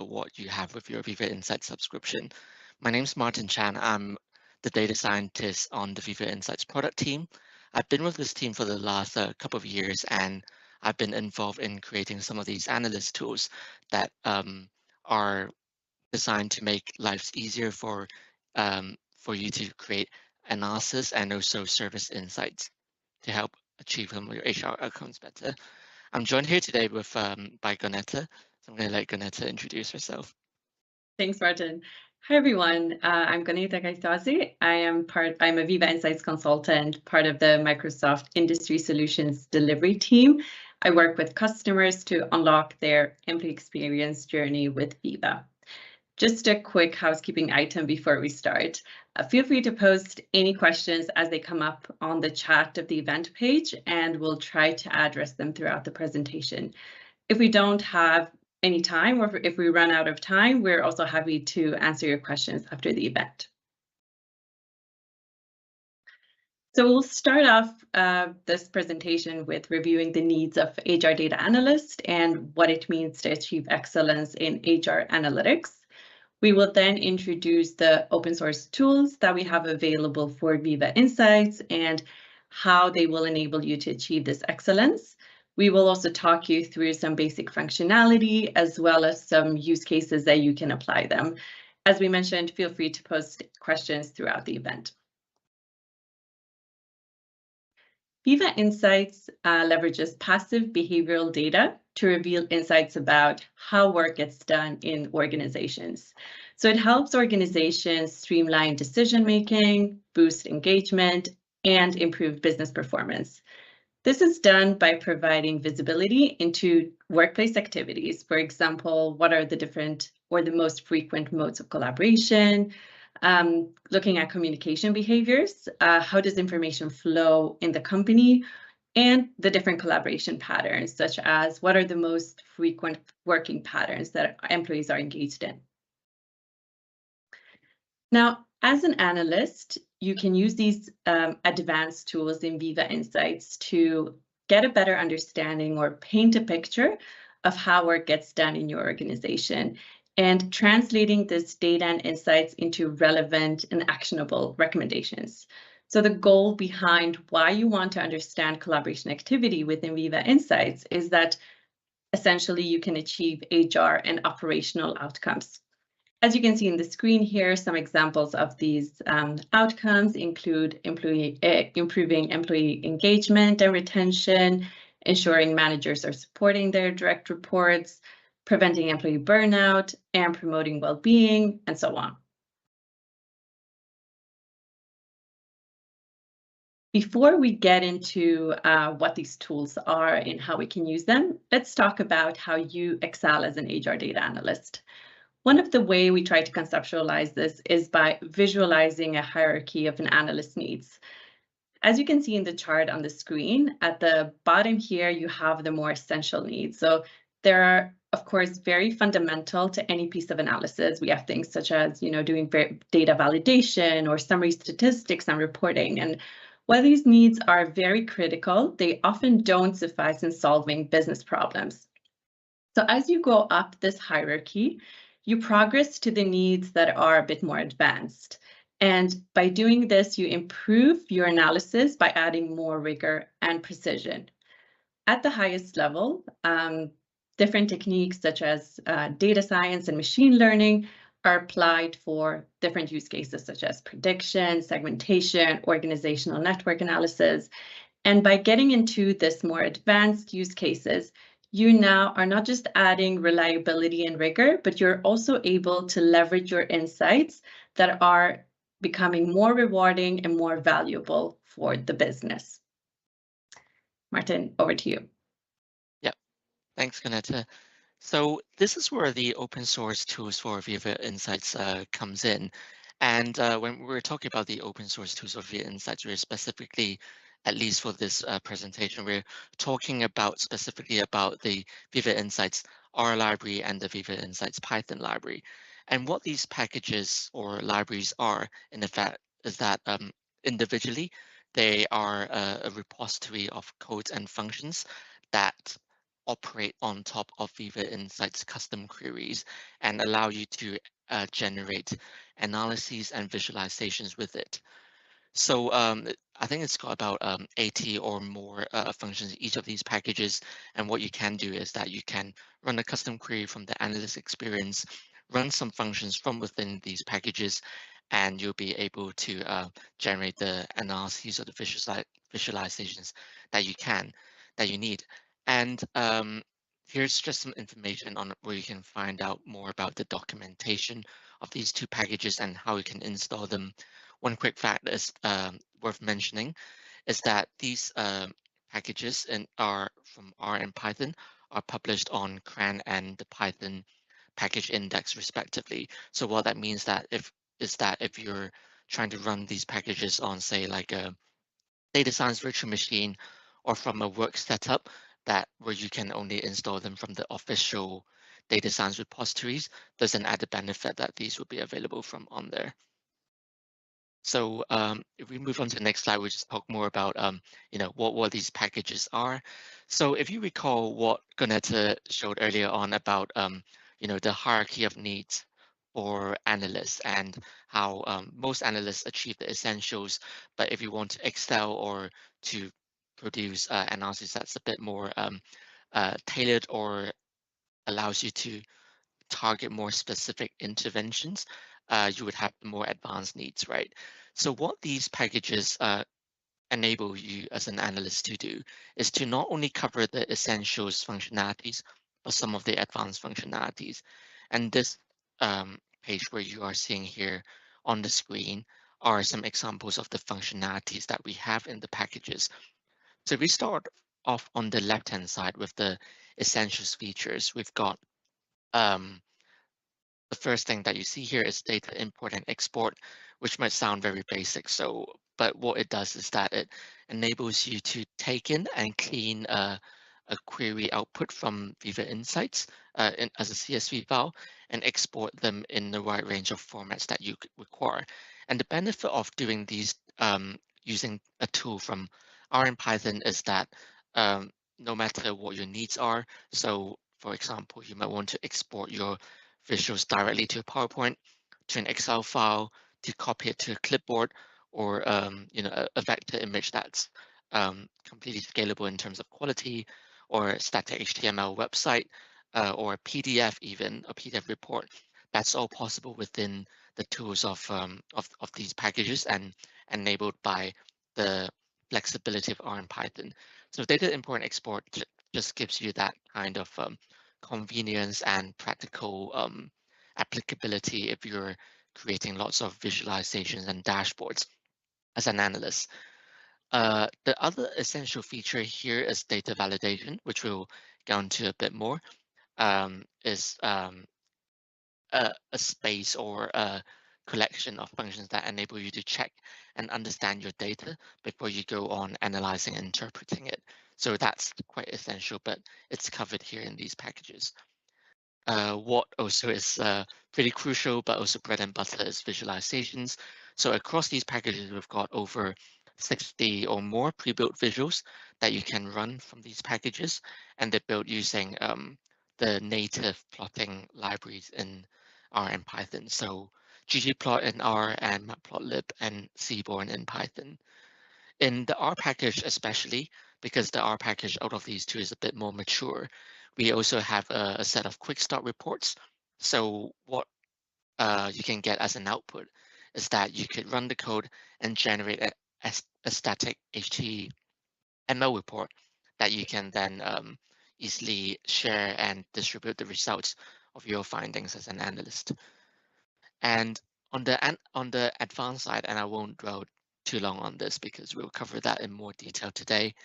What you have with your Viva Insights subscription. My name's Martin Chan. I'm the data scientist on the Viva Insights product team. I've been with this team for the last couple of years, and I've been involved in creating some of these analyst tools that are designed to make lives easier for you to create analysis and also service insights to help achieve some of your HR outcomes better. I'm joined here today with by Goneta. So I'm going to let Goneta introduce herself. Thanks, Martin. Hi, everyone. I'm Goneta Kajtazi. I'm a Viva Insights consultant, part of the Microsoft Industry Solutions delivery team. I work with customers to unlock their employee experience journey with Viva. Just a quick housekeeping item before we start. Feel free to post any questions as they come up on the chat of the event page, and we'll try to address them throughout the presentation. If we don't have any time, or if we run out of time, we're also happy to answer your questions after the event. So we'll start off this presentation with reviewing the needs of HR data analyst and what it means to achieve excellence in HR analytics. We will then introduce the open source tools that we have available for Viva Insights and how they will enable you to achieve this excellence. We will also talk you through some basic functionality as well as some use cases that you can apply them. As we mentioned, feel free to post questions throughout the event. Viva Insights leverages passive behavioral data to reveal insights about how work gets done in organizations. So it helps organizations streamline decision-making, boost engagement, and improve business performance. This is done by providing visibility into workplace activities. For example, what are the different or the most frequent modes of collaboration? Looking at communication behaviors, how does information flow in the company, and the different collaboration patterns, such as what are the most frequent working patterns that employees are engaged in. Now, as an analyst, you can use these advanced tools in Viva Insights to get a better understanding or paint a picture of how work gets done in your organization, and translating this data and insights into relevant and actionable recommendations. So the goal behind why you want to understand collaboration activity within Viva Insights is that essentially you can achieve HR and operational outcomes. As you can see in the screen here, some examples of these outcomes include improving employee engagement and retention, ensuring managers are supporting their direct reports, preventing employee burnout, and promoting well-being, and so on. Before we get into what these tools are and how we can use them, let's talk about how you excel as an HR data analyst. One of the ways we try to conceptualize this is by visualizing a hierarchy of an analyst's needs. As you can see in the chart on the screen, at the bottom here, you have the more essential needs. So there are, of course, very fundamental to any piece of analysis. We have things such as, doing data validation or summary statistics and reporting. And While these needs are very critical, they often don't suffice in solving business problems. So as you go up this hierarchy, you progress to the needs that are a bit more advanced. And by doing this, you improve your analysis by adding more rigor and precision. At the highest level, different techniques such as data science and machine learning are applied for different use cases such as prediction, segmentation, organizational network analysis. And by getting into this more advanced use cases, you now are not just adding reliability and rigor, but you're also able to leverage your insights that are becoming more rewarding and more valuable for the business. Martin, over to you. Yeah, thanks, Goneta. So this is where the open source tools for Viva Insights comes in. And when we're talking about the open source tools of Viva Insights, we're specifically, at least for this presentation, we're talking about specifically about the Viva Insights R library and the Viva Insights Python library. And what these packages or libraries are, in effect, is that individually, they are a repository of codes and functions that operate on top of Viva Insights custom queries and allow you to generate analyses and visualizations with it. So I think it's got about 80 or more functions in each of these packages. And what you can do is that you can run a custom query from the analyst experience, run some functions from within these packages, and you'll be able to generate the analyses or the visualizations that you need. And here's just some information on where you can find out more about the documentation of these two packages and how you can install them. One quick fact is worth mentioning is that these packages are from R and Python are published on CRAN and the Python package index respectively. So what that means is that if you're trying to run these packages on, say, like a data science virtual machine or from a work setup that where you can only install them from the official data science repositories, there's an added benefit that these will be available from on there. So if we move on to the next slide, we'll just talk more about what these packages are. So if you recall what Goneta showed earlier on about the hierarchy of needs for analysts and how most analysts achieve the essentials, but if you want to excel or to produce analysis that's a bit more tailored or allows you to target more specific interventions, you would have more advanced needs, right? So what these packages enable you as an analyst to do is to not only cover the essentials functionalities, but some of the advanced functionalities. And this page where you are seeing here on the screen are some examples of the functionalities that we have in the packages. So we start off on the left-hand side with the essentials features. We've got the first thing that you see here is data import and export, which might sound very basic. But what it does is that it enables you to take in and clean a query output from Viva Insights as a CSV file and export them in the wide range of formats that you require. And the benefit of doing these using a tool from R and Python is that no matter what your needs are, so for example, you might want to export your visuals directly to a PowerPoint, to an Excel file, to copy it to a clipboard, or a vector image that's completely scalable in terms of quality, or a static HTML website, or a PDF even, a PDF report. That's all possible within the tools of these packages and enabled by the flexibility of R and Python. So data import and export just gives you that kind of convenience and practical applicability if you're creating lots of visualizations and dashboards as an analyst. The other essential feature here is data validation, which we'll go into a bit more, is a space or a collection of functions that enable you to check and understand your data before you go on analyzing and interpreting it. So that's quite essential, but it's covered here in these packages. What also is pretty crucial, but also bread and butter is visualizations. So across these packages, we've got over 60 or more pre-built visuals that you can run from these packages, and they're built using the native plotting libraries in R and Python. So ggplot in R and matplotlib and seaborn in Python. In the R package especially, because the R package out of these two is a bit more mature, we also have a set of quick start reports. So what you can get as an output is that you could run the code and generate a static HTML report that you can then easily share and distribute the results of your findings as an analyst. And on the advanced side, and I won't dwell too long on this because we'll cover that in more detail today,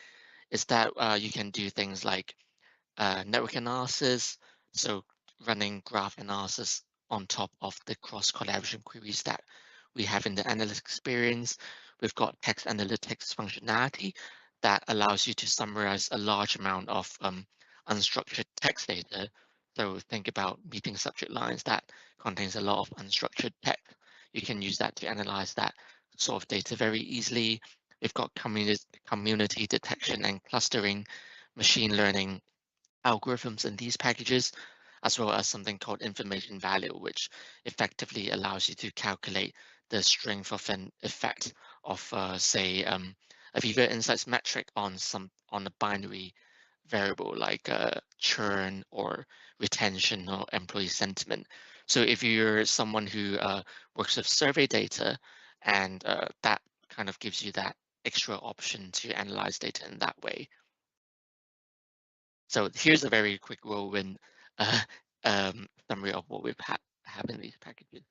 is that you can do things like network analysis, so running graph analysis on top of the cross-collaboration queries that we have in the analyst experience. We've got text analytics functionality that allows you to summarize a large amount of unstructured text data. So think about meeting subject lines that contains a lot of unstructured text. You can use that to analyze that sort of data very easily. We've got community detection and clustering, machine learning algorithms in these packages, as well as something called information value, which effectively allows you to calculate the strength of an effect of, say, a Viva Insights metric on a binary variable like churn or retention or employee sentiment. So if you're someone who works with survey data, and that kind of gives you that extra option to analyze data in that way. So here's a very quick whirlwind uh, summary of what we've have in these packages.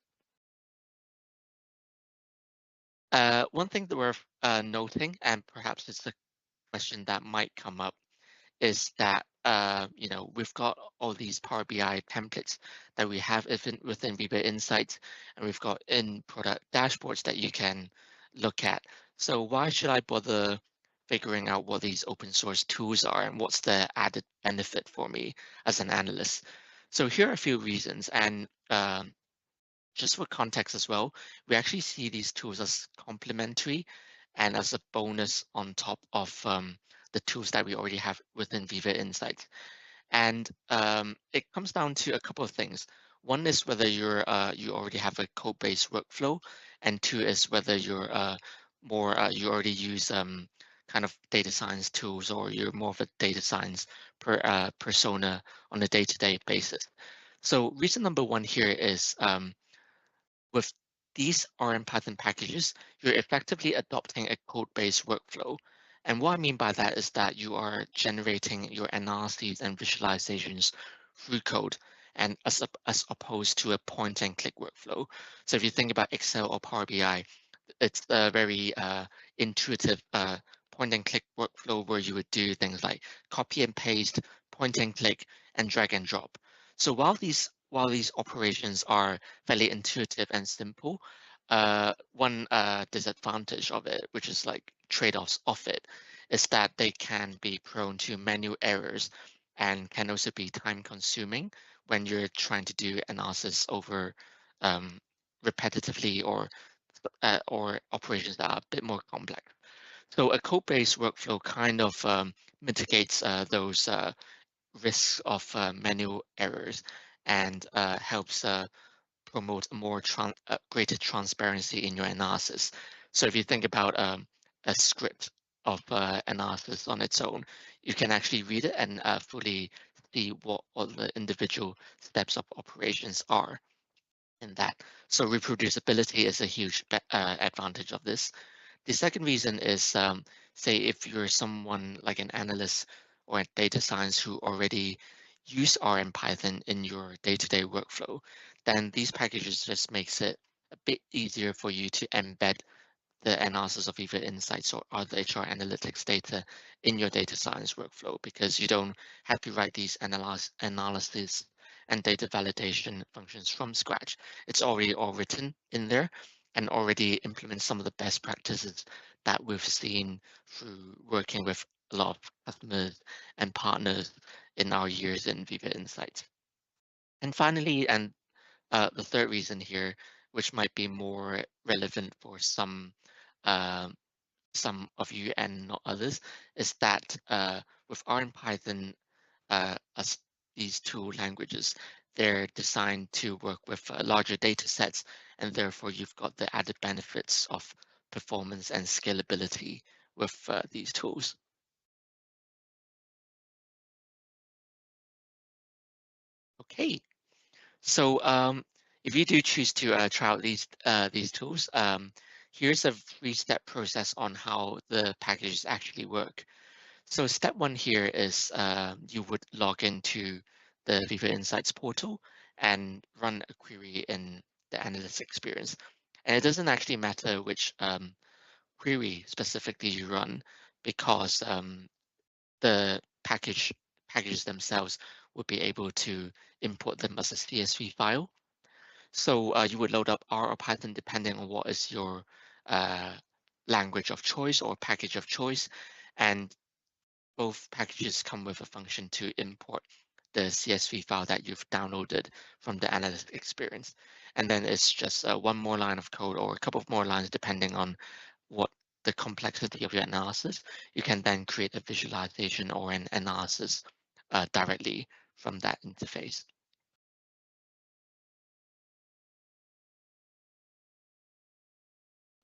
One thing that we're noting, and perhaps it's a question that might come up, is that we've got all these Power BI templates that we have within Viva Insights, and we've got in product dashboards that you can look at. So why should I bother figuring out what these open source tools are and what's the added benefit for me as an analyst? So here are a few reasons, and just for context as well, we actually see these tools as complementary and as a bonus on top of the tools that we already have within Viva Insights. And it comes down to a couple of things. One is whether you already have a code-based workflow, and two is whether you're you already use kind of data science tools, or you're more of a data science persona on a day-to-day basis. So reason number one here is with these RM Python packages, you're effectively adopting a code-based workflow. And what I mean by that is that you are generating your analyses and visualizations through code, and as opposed to a point and click workflow. So if you think about Excel or Power BI, it's a very intuitive point and click workflow where you would do things like copy and paste, point and click, and drag and drop. So while these operations are fairly intuitive and simple, one disadvantage of it, which is like trade-offs of it, is that they can be prone to manual errors and can also be time consuming when you're trying to do analysis over repetitively, or operations that are a bit more complex. So a code-based workflow kind of mitigates those risks of manual errors, and helps promote a more greater transparency in your analysis. So if you think about a script of analysis on its own, you can actually read it and fully see what all the individual steps of operations are in that. So reproducibility is a huge advantage of this. The second reason is, say, if you're someone like an analyst or a data science who already use R and Python in your day-to-day workflow, then these packages just makes it a bit easier for you to embed the analysis of either insights or other HR analytics data in your data science workflow, because you don't have to write these analysis and data validation functions from scratch. It's already all written in there and already implements some of the best practices that we've seen through working with a lot of customers and partners in our years in Viva Insights. And finally, and the third reason here, which might be more relevant for some um, some of you and not others is that with R and Python, as these two languages, they're designed to work with larger data sets, and therefore you've got the added benefits of performance and scalability with these tools. Okay, so if you do choose to try out these tools, here's a three-step process on how the packages actually work. So step one here is you would log into the Viva Insights portal and run a query in the analyst experience. And it doesn't actually matter which query specifically you run, because the packages themselves would be able to import them as a CSV file. So you would load up R or Python depending on what is your uh, language of choice or package of choice. And both packages come with a function to import the CSV file that you've downloaded from the analyst experience. And then it's just one more line of code or a couple of more lines depending on what the complexity of your analysis. You can then create a visualization or an analysis directly from that interface.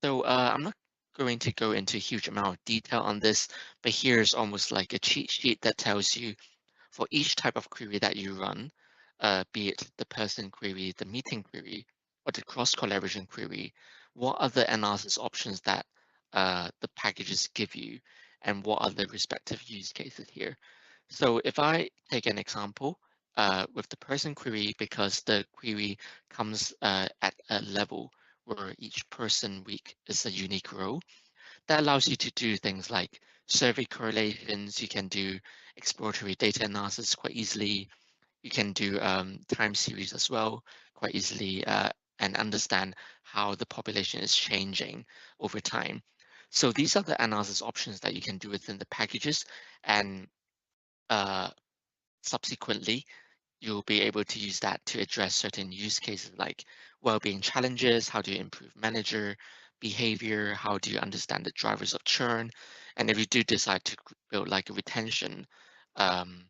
So I'm not going to go into a huge amount of detail on this, but here's almost like a cheat sheet that tells you for each type of query that you run, be it the person query, the meeting query, or the cross-collaboration query, what are the analysis options that the packages give you, and what are the respective use cases here. So if I take an example with the person query, because the query comes at a level where each person week is a unique row, that allows you to do things like survey correlations. You can do exploratory data analysis quite easily. You can do time series as well quite easily, and understand how the population is changing over time. So these are the analysis options that you can do within the packages, and uh, subsequently you'll be able to use that to address certain use cases like well-being challenges, how do you improve manager behavior, how do you understand the drivers of churn, and if you do decide to build like a retention um,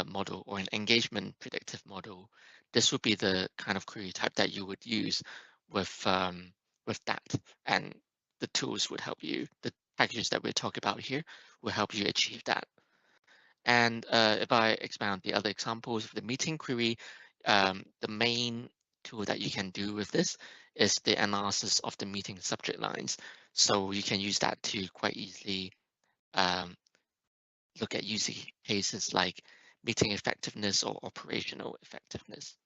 model or an engagement predictive model, this would be the kind of query type that you would use with that, and the tools would help you. The packages that we're talking about here will help you achieve that. And if I expand on the other examples of the meeting query, the main tool that you can do with this is the analysis of the meeting subject lines. So you can use that to quite easily um, look at use cases like meeting effectiveness or operational effectiveness.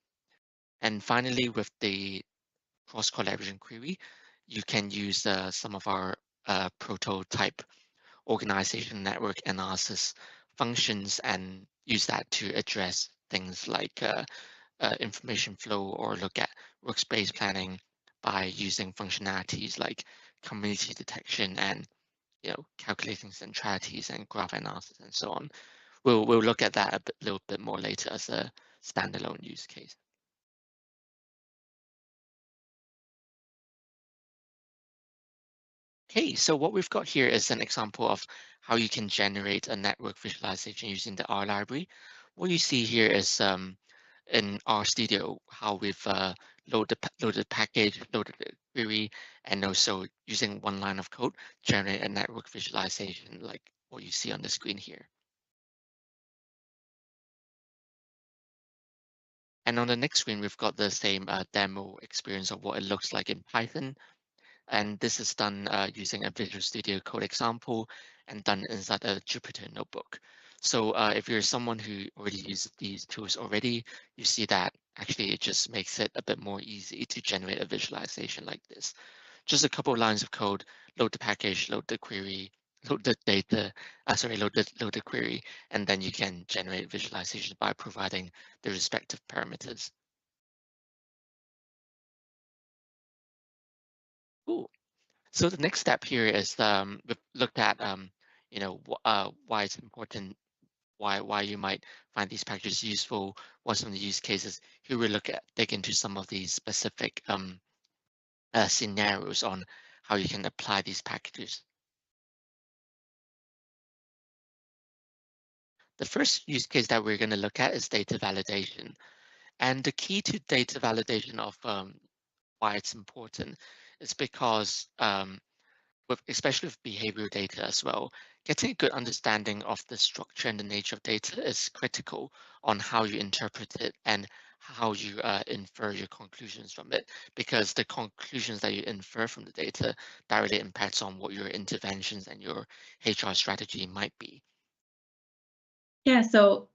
And finally, with the cross-collaboration query, you can use some of our prototype organization network analysis functions and use that to address things like information flow or look at workspace planning by using functionalities like community detection and calculating centralities and graph analysis and so on. We'll look at that little bit more later as a standalone use case. Okay, so what we've got here is an example of how you can generate a network visualization using the R library. What you see here is in R Studio, how we've loaded the package, loaded the query, and also using one line of code, generate a network visualization like what you see on the screen here. And on the next screen, we've got the same demo experience of what it looks like in Python. And this is done using a Visual Studio Code example and done inside a Jupyter notebook. So if you're someone who already uses these tools already, you see that actually it just makes it a bit more easy to generate a visualization like this. Just a couple of lines of code, load the package, load the query, load the data, load the query, and then you can generate visualization by providing the respective parameters. Cool. So the next step here is we've looked at why it's important, why you might find these packages useful, what some of the use cases. Here we dig into some of these specific scenarios on how you can apply these packages. The first use case that we're going to look at is data validation. And the key to data validation of why it's important is because especially with behavioral data as well, getting a good understanding of the structure and the nature of data is critical on how you interpret it and how you infer your conclusions from it, because the conclusions that you infer from the data directly impacts on what your interventions and your HR strategy might be. Yeah, so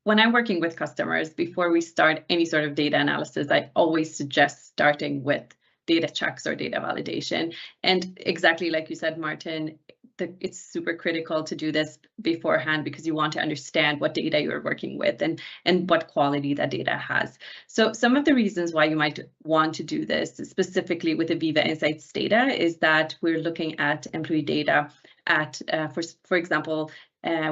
when I'm working with customers, before we start any sort of data analysis, I always suggest starting with data checks or data validation. And exactly like you said, Martin, it's super critical to do this beforehand because you want to understand what data you're working with and what quality that data has. So some of the reasons why you might want to do this, specifically with the Viva Insights data, is that we're looking at employee data at, for example,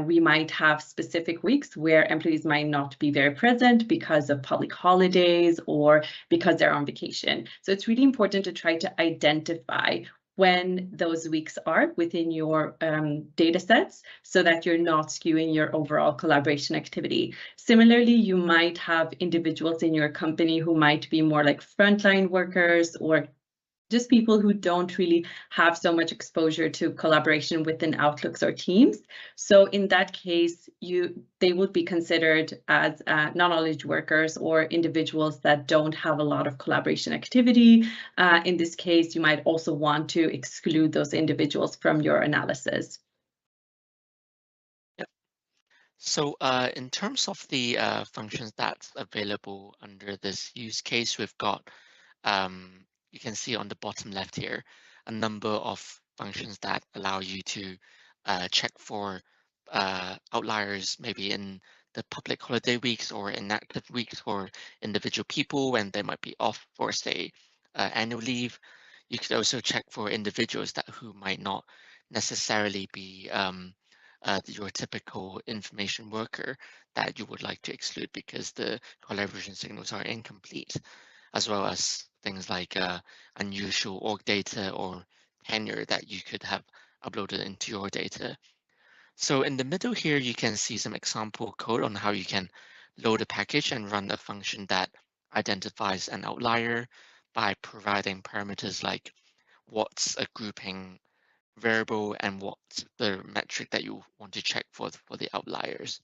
we might have specific weeks where employees might not be very present because of public holidays or because they're on vacation. So it's really important to try to identify when those weeks are within your data sets so that you're not skewing your overall collaboration activity. Similarly, you might have individuals in your company who might be more like frontline workers or just people who don't really have so much exposure to collaboration within Outlooks or Teams. So in that case, they would be considered as non-knowledge workers or individuals that don't have a lot of collaboration activity. In this case, you might also want to exclude those individuals from your analysis. Yep. So in terms of the functions that's available under this use case, we've got you can see on the bottom left here a number of functions that allow you to check for outliers, maybe in the public holiday weeks or inactive weeks for individual people when they might be off for, say, annual leave. You could also check for individuals who might not necessarily be your typical information worker that you would like to exclude because the collaboration signals are incomplete, as well as things like unusual org data or tenure that you could have uploaded into your data. So in the middle here, you can see some example code on how you can load a package and run a function that identifies an outlier by providing parameters like what's a grouping variable and what's the metric that you want to check for the outliers.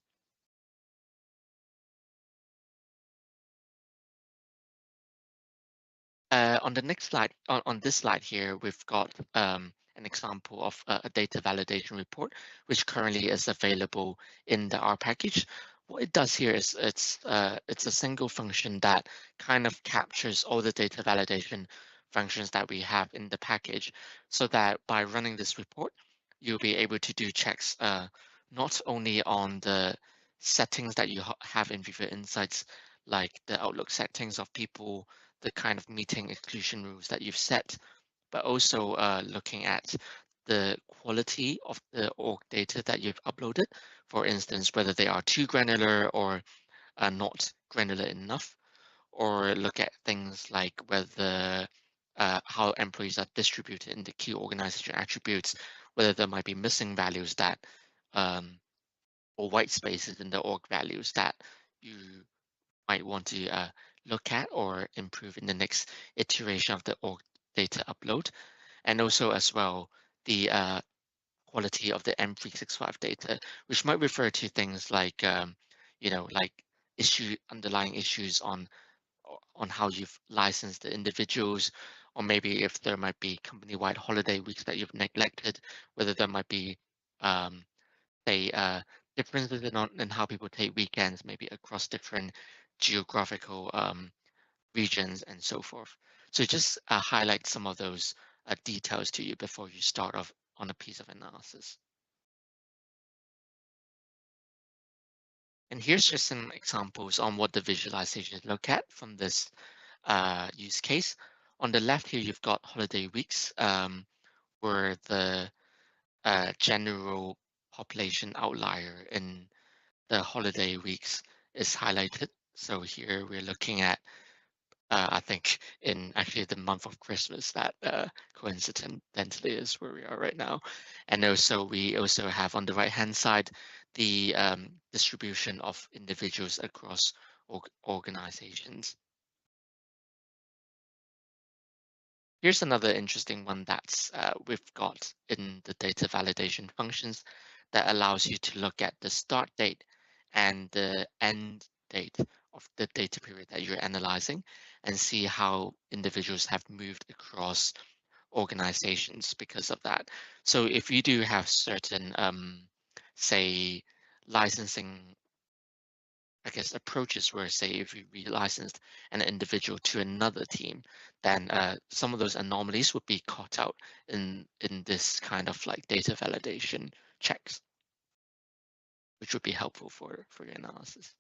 On the next slide, on this slide here, we've got an example of a data validation report, which currently is available in the R package. What it does here is it's a single function that kind of captures all the data validation functions that we have in the package, so that by running this report, you'll be able to do checks not only on the settings that you have in Viva Insights, like the Outlook settings of people, the kind of meeting exclusion rules that you've set, but also looking at the quality of the org data that you've uploaded. For instance, whether they are too granular or not granular enough, or look at things like whether how employees are distributed in the key organization attributes, whether there might be missing values that or white spaces in the org values that you might want to look at or improve in the next iteration of the org data upload. And also as well, the quality of the M365 data, which might refer to things like, like underlying issues on how you've licensed the individuals, or maybe if there might be company-wide holiday weeks that you've neglected, whether there might be um, say differences in how people take weekends, maybe across different geographical regions and so forth. So just highlight some of those details to you before you start off on a piece of analysis. And here's just some examples on what the visualizations look at from this use case. On the left here, you've got holiday weeks, where the general population outlier in the holiday weeks is highlighted. So here we're looking at, I think, in actually the month of Christmas that coincidentally is where we are right now. And also we also have on the right hand side the distribution of individuals across organizations. Here's another interesting one that's we've got in the data validation functions that allows you to look at the start date and the end date of the data period that you're analyzing and see how individuals have moved across organizations because of that. So if you do have certain, say, licensing, I guess, approaches where, say, if you relicensed an individual to another team, then some of those anomalies would be caught out in this kind of like data validation checks, which would be helpful for your analysis.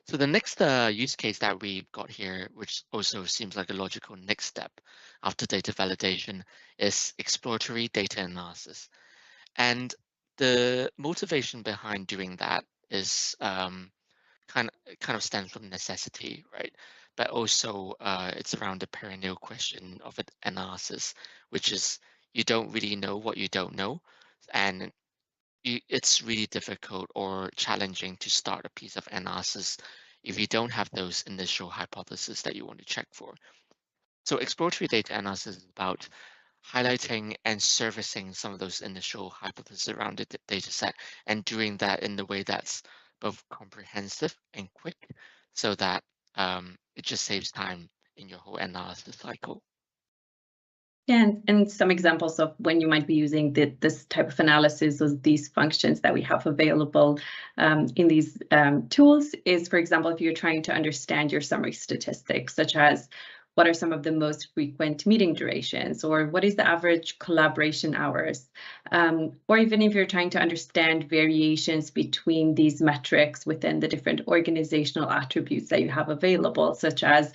So the next use case that we've got here, which also seems like a logical next step after data validation, is exploratory data analysis. And the motivation behind doing that is kind of stems from necessity, right? But also it's around the perennial question of analysis, which is you don't really know what you don't know, and it's really difficult or challenging to start a piece of analysis if you don't have those initial hypotheses that you want to check for. So exploratory data analysis is about highlighting and servicing some of those initial hypotheses around the data set and doing that in the way that's both comprehensive and quick so that it just saves time in your whole analysis cycle. Yeah, and some examples of when you might be using this type of analysis or these functions that we have available in these tools is, for example, if you're trying to understand your summary statistics, such as what are some of the most frequent meeting durations, or what is the average collaboration hours, or even if you're trying to understand variations between these metrics within the different organizational attributes that you have available, such as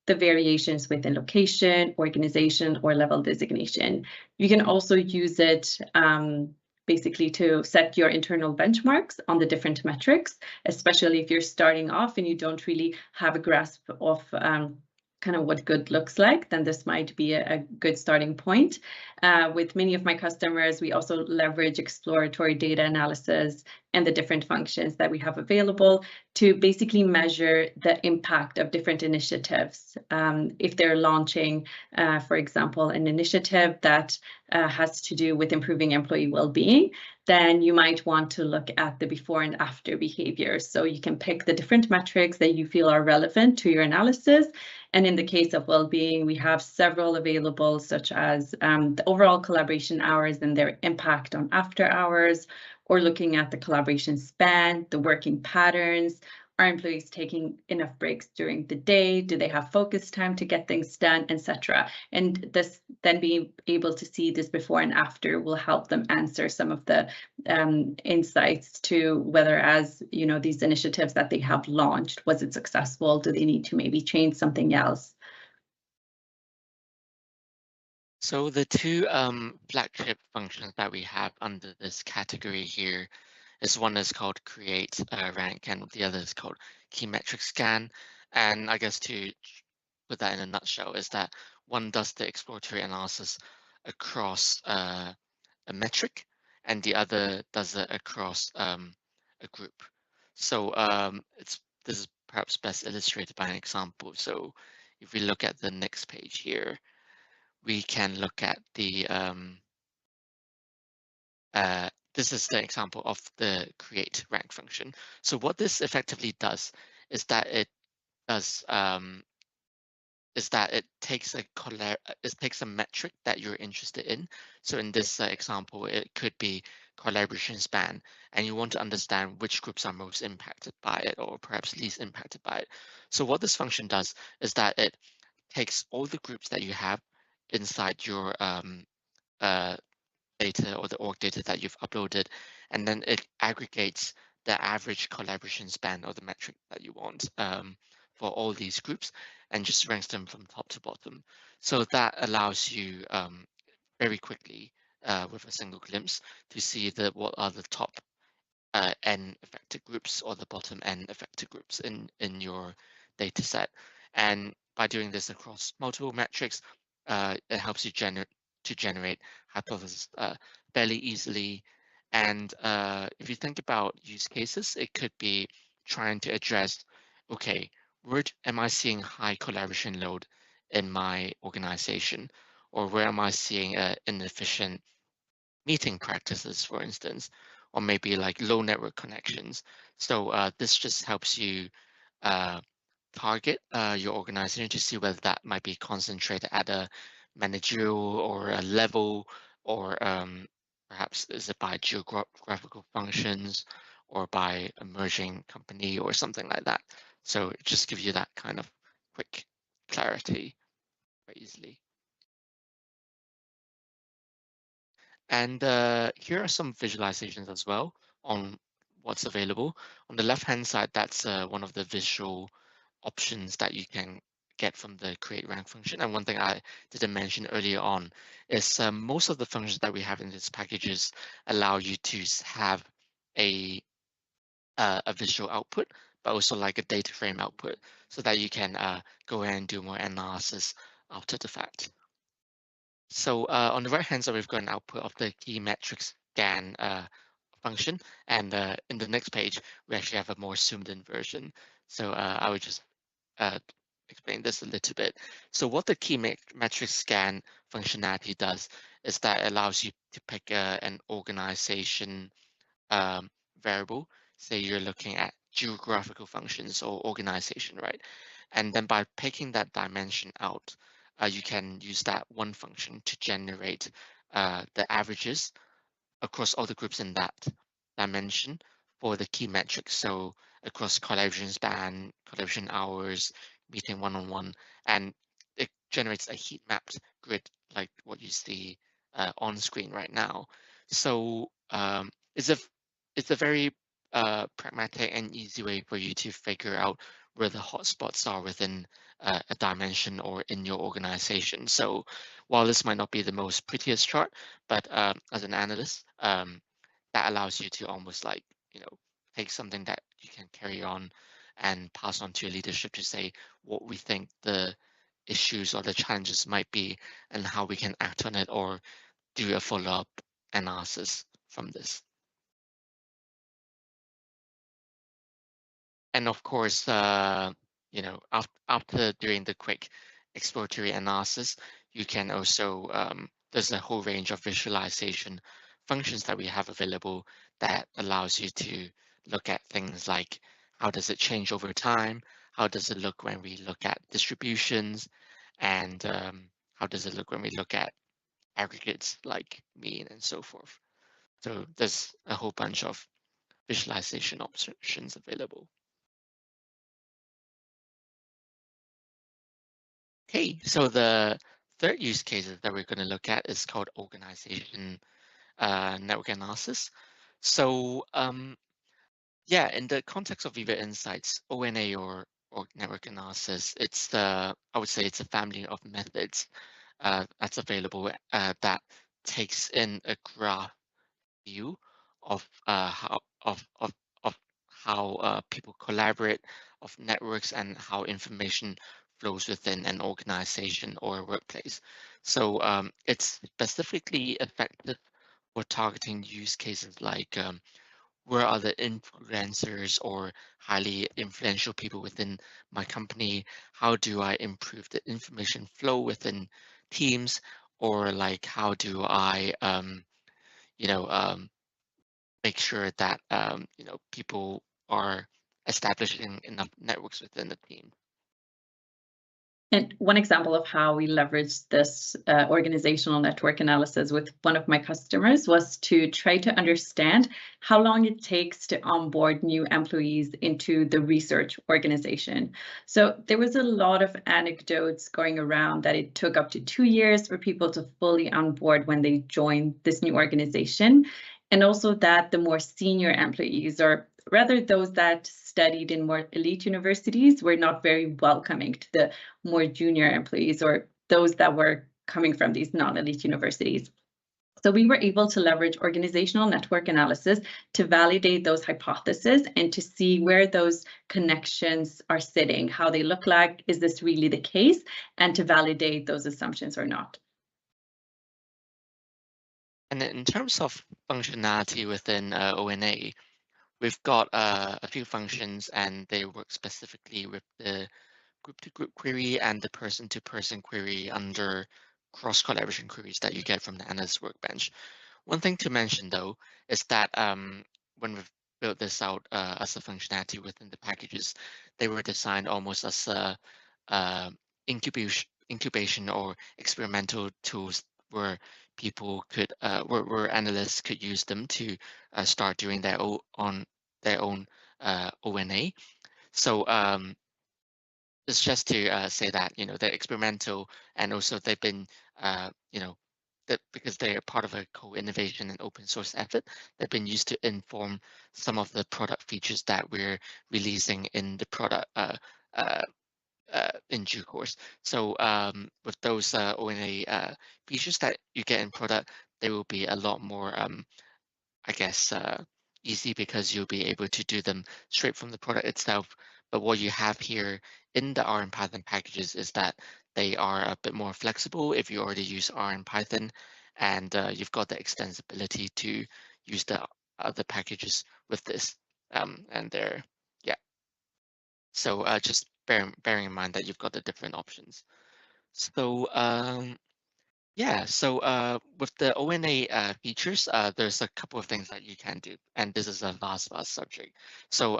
the variations within location, organization, or level designation. You can also use it basically to set your internal benchmarks on the different metrics, especially if you're starting off and you don't really have a grasp of kind of what good looks like, then this might be a good starting point. With many of my customers, we also leverage exploratory data analysis and the different functions that we have available to basically measure the impact of different initiatives. If they're launching, for example, an initiative that has to do with improving employee well-being, then you might want to look at the before and after behavior. So you can pick the different metrics that you feel are relevant to your analysis. And in the case of well-being, we have several available, such as the overall collaboration hours and their impact on after hours, or looking at the collaboration span, the working patterns. Are employees taking enough breaks during the day? Do they have focus time to get things done, etc.? And this, then being able to see this before and after will help them answer some of the insights to whether, as you know, these initiatives that they have launched, was it successful? Do they need to maybe change something else? So the two flagship functions that we have under this category here is one is called create rank and the other is called key metric scan. And I guess to put that in a nutshell is that one does the exploratory analysis across a metric and the other does it across a group. So this is perhaps best illustrated by an example. So if we look at the next page here, we can look at the this is the example of the create rank function. So what this effectively does is that it does it takes a metric that you're interested in. So in this example, it could be collaboration span, and you want to understand which groups are most impacted by it, or perhaps least impacted by it. So what this function does is that it takes all the groups that you have inside your uh, data or the org data that you've uploaded, and then it aggregates the average collaboration span or the metric that you want for all these groups and just ranks them from top to bottom. So that allows you very quickly with a single glimpse to see what are the top n affected groups or the bottom n affected groups in your data set. And by doing this across multiple metrics, it helps you generate hypotheses fairly easily And if you think about use cases, it could be trying to address, okay, where am I seeing high collaboration load in my organization? Or where am I seeing inefficient meeting practices, for instance, or maybe like low network connections? So this just helps you uh, target your organization to see whether that might be concentrated at a managerial or a level, or perhaps is it by geographical functions or by emerging company or something like that. So it just gives you that kind of quick clarity very easily. And here are some visualizations as well on what's available. On the left-hand side, that's one of the visual options that you can get from the create rank function. And one thing I didn't mention earlier on is most of the functions that we have in these packages allow you to have a visual output, but also like a data frame output, so that you can go ahead and do more analysis after the fact. So on the right hand side, we've got an output of the key metrics scan function. And in the next page, we actually have a more zoomed in version. So I would just uh, explain this a little bit. So what the key metrics scan functionality does is that it allows you to pick an organization um, variable. Say you're looking at geographical functions or organization, right? And then by picking that dimension out, you can use that one function to generate the averages across all the groups in that dimension for the key metrics. So across collaboration span, collaboration hours, meeting one-on-one, and it generates a heat mapped grid like what you see on screen right now. So it's a it's a very pragmatic and easy way for you to figure out where the hotspots are within a dimension or in your organization. So while this might not be the most prettiest chart, but as an analyst, that allows you to almost like, take something that you can carry on and pass on to your leadership to say what we think the issues or the challenges might be and how we can act on it or do a follow-up analysis from this. And of course, after doing the quick exploratory analysis, you can also, there's a whole range of visualization functions that we have available that allows you to look at things like how does it change over time? How does it look when we look at distributions? And how does it look when we look at aggregates like mean and so forth? So there's a whole bunch of visualization options available. Okay, so the third use case that we're going to look at is called organization network analysis. So yeah, in the context of Viva Insights, ONA or network analysis, I would say it's a family of methods that's available that takes in a graph view of of how people collaborate, of networks, and how information flows within an organization or a workplace. So it's specifically effective for targeting use cases like where are the influencers or highly influential people within my company? How do I improve the information flow within teams? Or like how do I you know make sure that people are establishing enough networks within the team. And one example of how we leveraged this organizational network analysis with one of my customers was to try to understand how long it takes to onboard new employees into the research organization. So there was a lot of anecdotes going around that it took up to 2 years for people to fully onboard when they joined this new organization. And also that the more senior employees, or rather those that studied in more elite universities, were not very welcoming to the more junior employees or those that were coming from these non-elite universities. So we were able to leverage organizational network analysis to validate those hypotheses and to see where those connections are sitting, how they look like, is this really the case, and to validate those assumptions or not. And And in terms of functionality within ONA, we've got a few functions, and they work specifically with the group-to-group query and the person-to-person query under cross-collaboration queries that you get from the Analyst workbench. One thing to mention, though, is that when we've built this out as a functionality within the packages, they were designed almost as a incubation or experimental tools where people could, where analysts could use them to start doing their own ONA. So it's just to say that, they're experimental, and also they've been, that because they are part of a co-innovation and open source effort, they've been used to inform some of the product features that we're releasing in the product uh, in due course. So with those ONA features that you get in product, they will be a lot more I guess, easy, because you'll be able to do them straight from the product itself. But what you have here in the R and Python packages is that they are a bit more flexible if you already use R and Python, and you've got the extensibility to use the other packages with this. And they're, yeah. So just bearing in mind that you've got the different options. So yeah, so with the ONA features, there's a couple of things that you can do, and this is a vast subject. So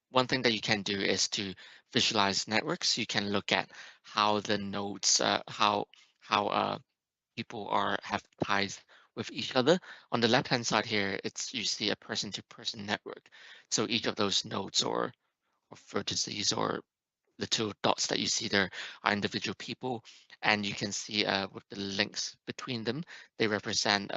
one thing that you can do is to visualize networks. You can look at how the nodes, how people have ties with each other. On the left-hand side here, you see a person-to-person network. So each of those nodes or vertices or the two dots that you see there are individual people, and you can see with the links between them, they represent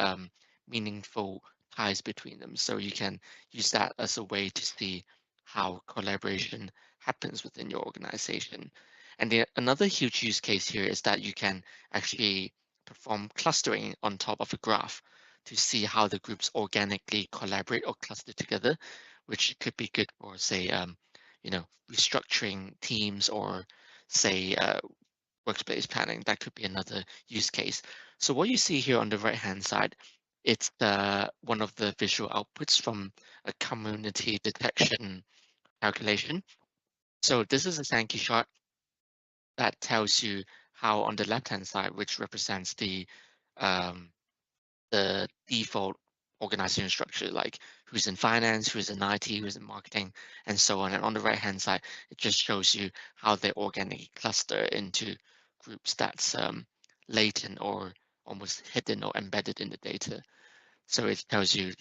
meaningful ties between them. So you can use that as a way to see how collaboration happens within your organization. And another huge use case here is that you can actually perform clustering on top of a graph to see how the groups organically collaborate or cluster together, which could be good for, say, restructuring teams, or say workspace planning. That could be another use case. So what you see here on the right hand side, it's one of the visual outputs from a community detection calculation. So this is a Sankey chart that tells you how, on the left hand side, which represents um, the default organization structure, like who's in finance, who's in IT, who's in marketing, and so on. And on the right-hand side, it just shows you how they organically cluster into groups that's latent or almost hidden or embedded in the data. So it tells you,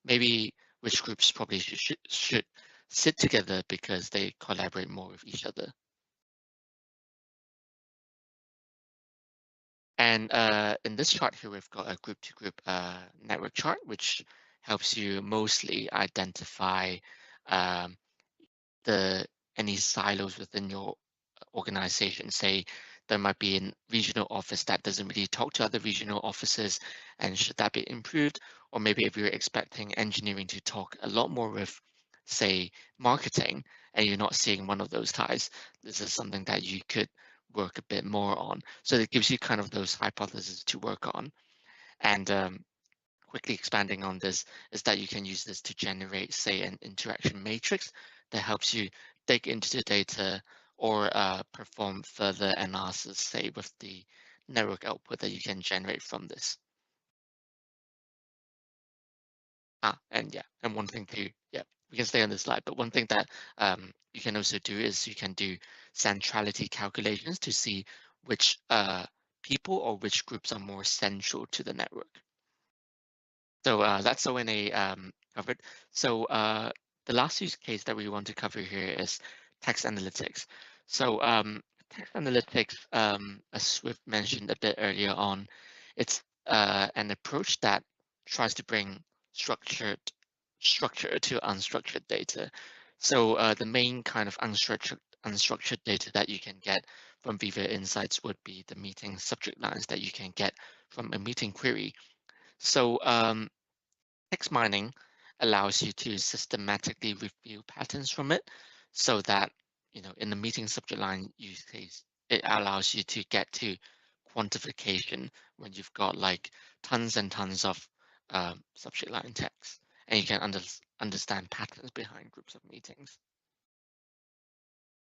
maybe which groups probably should sit together because they collaborate more with each other. And in this chart here, we've got a group-to-group network chart, which helps you mostly identify um, the any silos within your organization. Say there might be a regional office that doesn't really talk to other regional offices, and should that be improved? Or maybe if you're expecting engineering to talk a lot more with, say, marketing, and you're not seeing one of those ties, this is something that you could work a bit more on. So it gives you kind of those hypotheses to work on. And quickly expanding on this is that you can use this to generate, say, an interaction matrix that helps you dig into the data, or perform further analysis, say, with the network output that you can generate from this. And yeah, and one thing to, yeah, we can stay on this slide, but one thing that you can also do is you can do centrality calculations to see which people or which groups are more central to the network. So that's ONA covered. So the last use case that we want to cover here is text analytics. So text analytics, as we've mentioned a bit earlier on, it's an approach that tries to bring structure to unstructured data. So the main kind of unstructured data that you can get from Viva Insights would be the meeting subject lines that you can get from a meeting query. So text mining allows you to systematically review patterns from it, so that, in the meeting subject line use case, it allows you to get to quantification when you've got like tons and tons of subject line text, and you can understand patterns behind groups of meetings.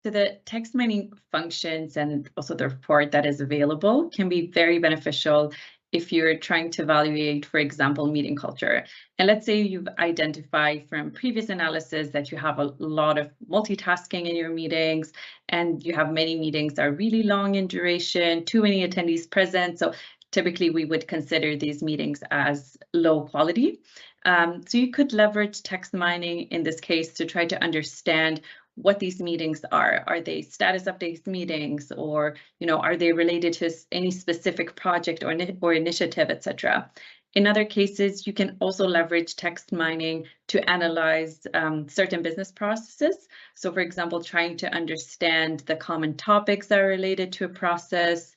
So the text mining functions and also the report that is available can be very beneficial if you're trying to evaluate, for example, meeting culture. And let's say you've identified from previous analysis that you have a lot of multitasking in your meetings, and you have many meetings that are really long in duration, too many attendees present. So typically we would consider these meetings as low quality. So you could leverage text mining in this case to try to understand what these meetings are. Are they status updates meetings, or are they related to any specific project or initiative, etc. In other cases, you can also leverage text mining to analyze certain business processes. So for example, trying to understand the common topics that are related to a process,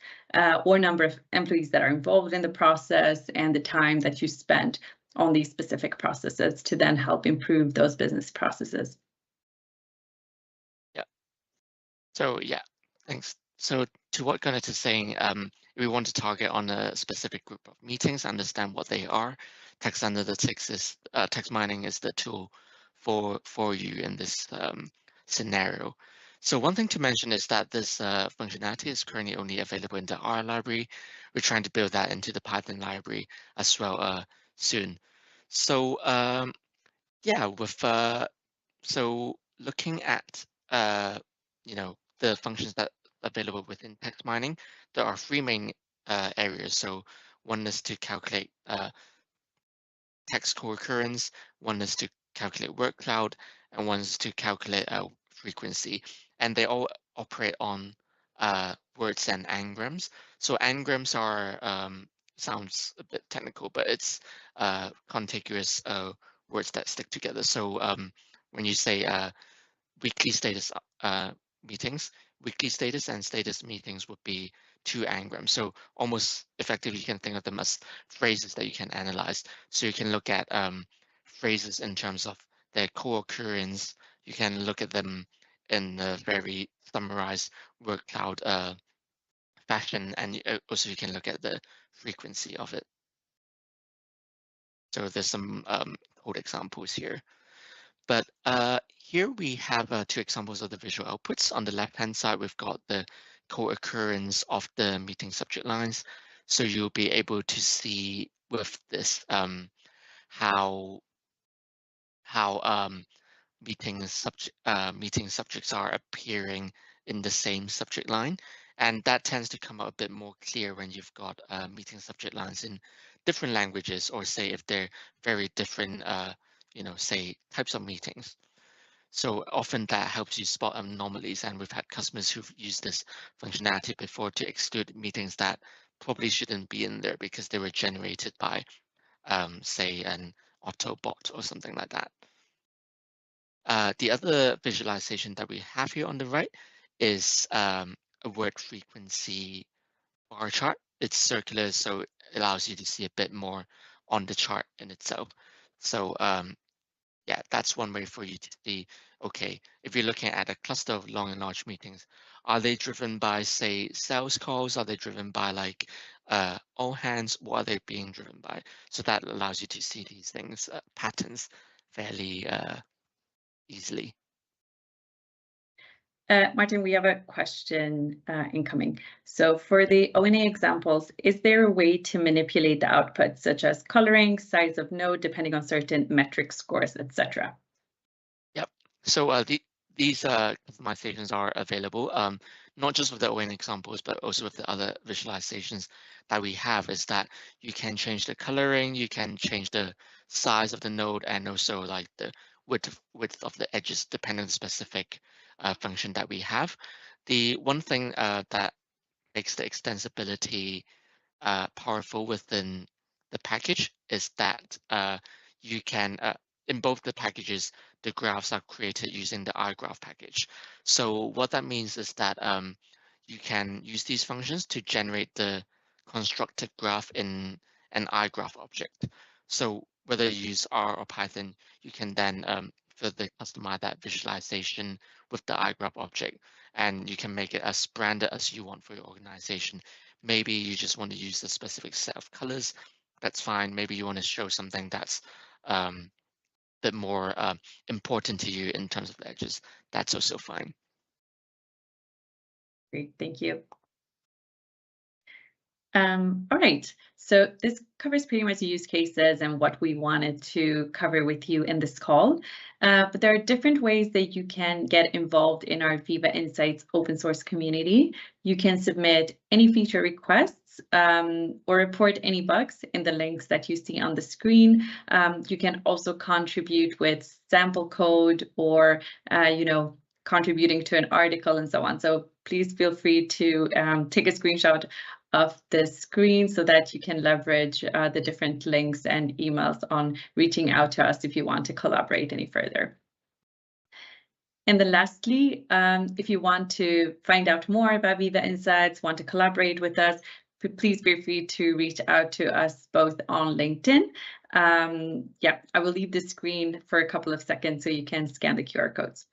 or number of employees that are involved in the process, and the time that you spent on these specific processes to then help improve those business processes. So yeah, thanks. So to what Goneta is saying, we want to target on a specific group of meetings, understand what they are. Text analytics is text mining is the tool for you in this scenario. So one thing to mention is that this functionality is currently only available in the R library. We're trying to build that into the Python library as well soon. So yeah, with so looking at the functions that are available within text mining, there are three main areas. So one is to calculate text co-occurrence, one is to calculate word cloud, and one is to calculate frequency. And they all operate on words and n-grams. So n-grams are sounds a bit technical, but it's contiguous words that stick together. So when you say weekly status meetings, weekly status and status meetings would be two n-grams. So almost effectively, you can think of them as phrases that you can analyze. So you can look at phrases in terms of their co-occurrence. You can look at them in a very summarized word cloud fashion, and also you can look at the frequency of it. So there's some code examples here. But here we have two examples of the visual outputs. On the left-hand side, we've got the co-occurrence of the meeting subject lines. So you'll be able to see with this how meeting subjects are appearing in the same subject line, and that tends to come out a bit more clear when you've got meeting subject lines in different languages, or say if they're very different, say types of meetings. So often that helps you spot anomalies, and we've had customers who've used this functionality before to exclude meetings that probably shouldn't be in there because they were generated by, say, an Autobot or something like that. The other visualization that we have here on the right is a word frequency bar chart. It's circular, so it allows you to see a bit more on the chart in itself. So yeah, that's one way for you to see, okay, if you're looking at a cluster of long and large meetings, are they driven by, say, sales calls? Are they driven by like all hands? What are they being driven by? So that allows you to see these things, patterns, fairly easily. Martin, we have a question incoming. So for the ONA examples, is there a way to manipulate the output, such as coloring, size of node, depending on certain metric scores, etc.? Yep. So these customizations are available, not just with the ON examples, but also with the other visualizations that we have, is that you can change the coloring, you can change the size of the node, and also like the width of the edges, depending on the specific function that we have. The one thing that makes the extensibility powerful within the package is that you can, in both the packages, the graphs are created using the iGraph package. So what that means is that you can use these functions to generate the constructed graph in an iGraph object. So whether you use R or Python, you can then further customize that visualization with the iGraph object, and you can make it as branded as you want for your organization. Maybe you just want to use a specific set of colors, that's fine. Maybe you want to show something that's a bit more important to you in terms of ledgers. That's also fine. Great, thank you. All right, so this covers pretty much the use cases and what we wanted to cover with you in this call. But there are different ways that you can get involved in our Viva Insights open source community. You can submit any feature requests or report any bugs in the links that you see on the screen. You can also contribute with sample code or, contributing to an article and so on. So please feel free to take a screenshot of the screen so that you can leverage the different links and emails on reaching out to us if you want to collaborate any further. And then lastly, if you want to find out more about Viva Insights, want to collaborate with us, please feel free to reach out to us both on LinkedIn. I will leave the screen for a couple of seconds so you can scan the QR codes.